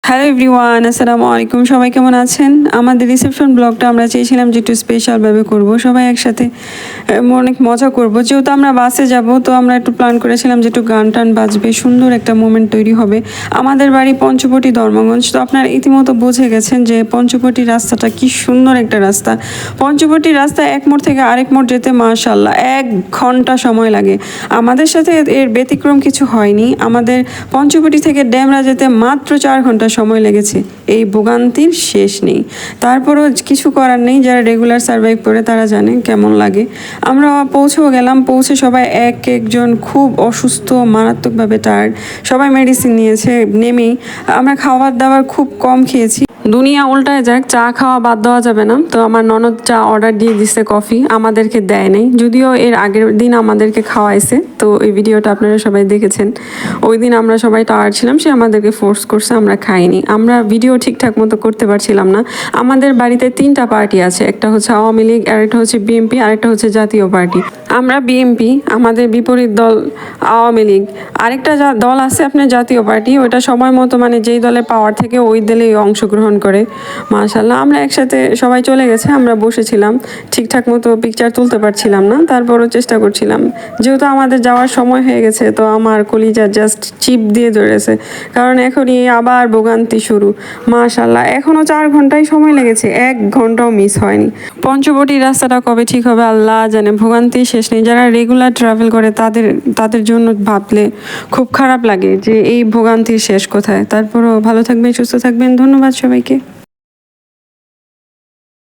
Hello everyone, আসসালামু আলাইকুম। সবাই কেমন আছেন? আমাদের রিসেপশন ব্লগটা আমরা চেয়েছিলাম যে একটু স্পেশালভাবে করব, সবাই একসাথে অনেক মজা করব। যেহেতু আমরা বাসে যাব, তো আমরা একটু প্ল্যান করেছিলাম যে একটু গান টান বাজবে, সুন্দর একটা মোমেন্ট তৈরি হবে। আমাদের বাড়ি পঞ্চবটি ধর্মগঞ্জ, তো আপনারা ইতিমধ্যে বুঝে গেছেন যে পঞ্চবটি রাস্তাটা কি সুন্দর একটা রাস্তা। পঞ্চবটি রাস্তা এক মোড় থেকে আরেক মোড় যেতে মাশাআল্লাহ 1 ঘন্টা সময় লাগে। আমাদের সাথে এর ব্যতিক্রম কিছু হয়নি। আমাদের পঞ্চবটি থেকে ড্যামরা যেতে মাত্র 4 ঘন্টা সময় লেগেছে। এই ভোগান্তির শেষ নেই। তারপরও কিছু করার নেই, যারা রেগুলার সার্ভাইভ করে তারা জানে কেমন লাগে। আমরা পৌঁছেও গেলাম। পৌঁছে সবাই একজন খুব অসুস্থ, মারাত্মকভাবে টায়ার্ড। সবাই মেডিসিন নিয়েছে। নেমেই আমরা খাবার দাবার খুব কম খেয়েছি। দুনিয়া উল্টায় যাক, চা খাওয়া বাদ দেওয়া যাবে না। তো আমার ননদ চা অর্ডার দিয়ে দিচ্ছে, কফি আমাদেরকে দেয় নাই, যদিও এর আগের দিন আমাদেরকে খাওয়াইছে। তো এই ভিডিওটা আপনারা সবাই দেখেছেন। ওই দিন আমরা সবাই টায়ার্ড ছিলাম, সে আমাদেরকে ফোর্স করছে, আমরা খাইনি। আমরা ভিডিও ঠিকঠাক মতো করতে পারছিলাম না। আমাদের বাড়িতে 3টা পার্টি আছে, একটা হচ্ছে আওয়ামী লীগ, আরেকটা হচ্ছে বিএনপি, আরেকটা হচ্ছে জাতীয় পার্টি। আমরা বিএনপি, আমাদের বিপরীত দল আওয়ামী লীগ। আরেকটা দল আছে আপনার জাতীয় পার্টি, ওটা সময় মতো মানে যেই দলে পাওয়ার থেকে ওই দলেই অংশগ্রহণ করে। মাশাআল্লাহ, আমরা একসাথে সবাই চলে গেছে, আমরা বসেছিলাম, ঠিকঠাক মতো পিকচার তুলতে পারছিলাম না, তারপরও চেষ্টা করছিলাম। যেহেতু আমাদের যাওয়ার সময় হয়ে গেছে, তো আমার কলিজা জাস্ট চিপ দিয়ে ধরেছে, কারণ এখনই আবার ভোগান্তি শুরু। মাশাআল্লাহ, এখনও 4 ঘন্টাই সময় লেগেছে, 1 ঘন্টাও মিস হয়নি। পঞ্চবটি রাস্তাটা কবে ঠিক হবে আল্লাহ জানে, ভোগান্তি শেষ নেই। যারা রেগুলার ট্রাভেল করে তাদের জন্য ভাবলে খুব খারাপ লাগে যে এই ভোগান্তির শেষ কোথায়। তারপরও ভালো থাকবেন, সুস্থ থাকবেন। ধন্যবাদ সবাইকে।